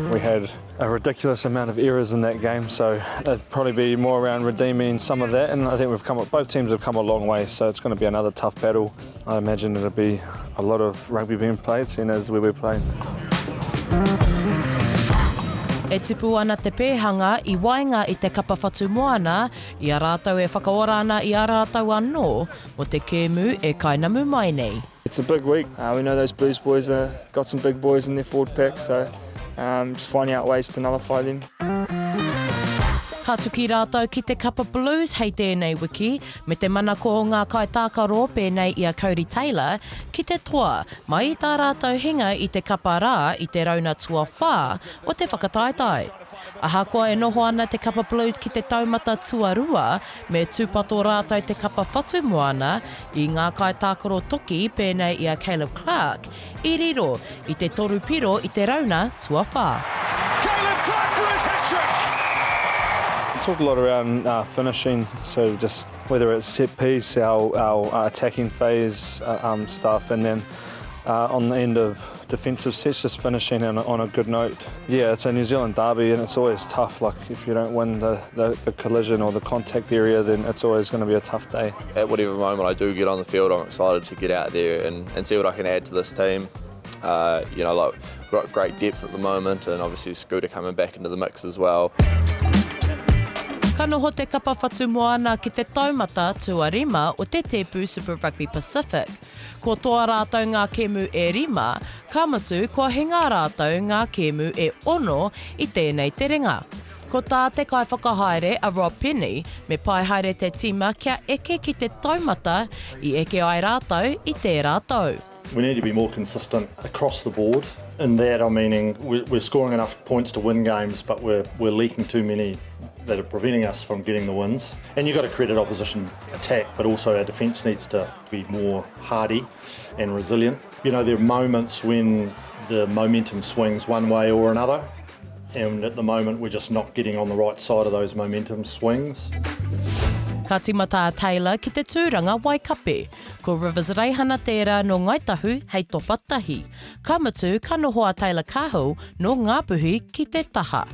We had a ridiculous amount of errors in that game, so it'd probably be more around redeeming some of that, and I think both teams have come a long way, so it's going to be another tough battle. I imagine it'll be a lot of rugby being played, seeing as where we're playing. E tipu ana te pēhanga I wainga I te kapa Whatumoana, I a rātau e whakaora ana I a rātau anō, mo te kēmu e kainamu mai nei. It's a big week. We know those Blues boys got some big boys in their forward pack, so just finding out ways to nullify them. Ka tuki rātau ki te kapa Blues hei tēnei wiki, me te mana ko o ngā kaitākaro pēnei I a Cody Taylor, ki te toa, mai I tā rātau hinga I te kapa rā I te rauna tua whā o te whakataetai. Ahakoa e noho ana te kapa Blues ki te taumata tuarua, me tūpato rātau te kapa Whatumoana I ngā kaitākaro toki pēnei I a Caleb Clark, I riro I te toru piro I te rauna tua whā. Caleb Clark for his hat-trick! Talk a lot around finishing, so just whether it's set piece, our attacking phase stuff, and then on the end of defensive sets, just finishing on a good note. Yeah, it's a New Zealand derby and it's always tough. Like if you don't win the collision or the contact area, then it's always going to be a tough day. At whatever moment I do get on the field, I'm excited to get out there and see what I can add to this team. You know, like we've got great depth at the moment, and obviously Scooter coming back into the mix as well. Ka noho te kapa Whatumoana ki te taumata tuarima o te tepu Super Rugby Pacific. Ko toa rātau ngā kēmu e rima, ka mutu kua hinga rātau ngā kēmu e ono I tēnei terenga. Ko tā te kai whakahaere a Rob Penny, me pai haere te tima kia eke ki te taumata I eke ai rātau I te rātau. We need to be more consistent across the board. In that, I'm meaning we're scoring enough points to win games, but we're leaking too many that are preventing us from getting the wins. And you've got to credit opposition attack, but also our defence needs to be more hardy and resilient. You know, there are moments when the momentum swings one way or another, and at the moment we're just not getting on the right side of those momentum swings. Ka timata Taylor ki te tūranga Waikape, ko Rivers reihana tērā no Ngaitahu hei topatahi. Ka mutu ka noho a Taylor Cahill no Ngāpuhi ki te taha.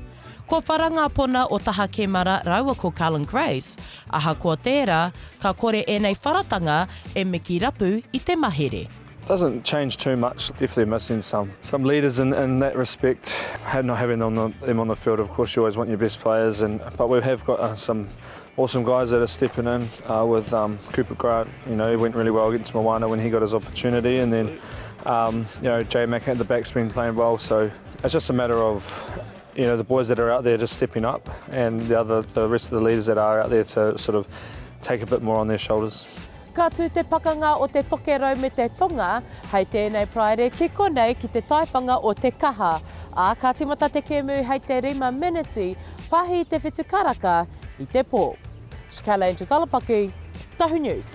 Ko wharanga pona o taha kemara raua ko Cullen Grace, aha ko tērā, ka kore enei wharatanga e miki rapu I te mahere. Doesn't change too much, definitely missing some leaders in that respect. Not having them on the field, of course you always want your best players, but we have got some awesome guys that are stepping in with Cooper Grant. You know, he went really well against Moana when he got his opportunity, and then you know, Jay Mack at the back's been playing well, so it's just a matter of you know, the boys that are out there just stepping up, and the rest of the leaders that are out there to sort of take a bit more on their shoulders. Ka tū te pakanga o te tokerau me te tonga, hei tēnei praere ki konei ki te taipanga o te kaha. A ka timata te kēmu hei te rima miniti, pahi te whitukaraka I te pō. Shakayla Andrews-Alapaki, Tahu News.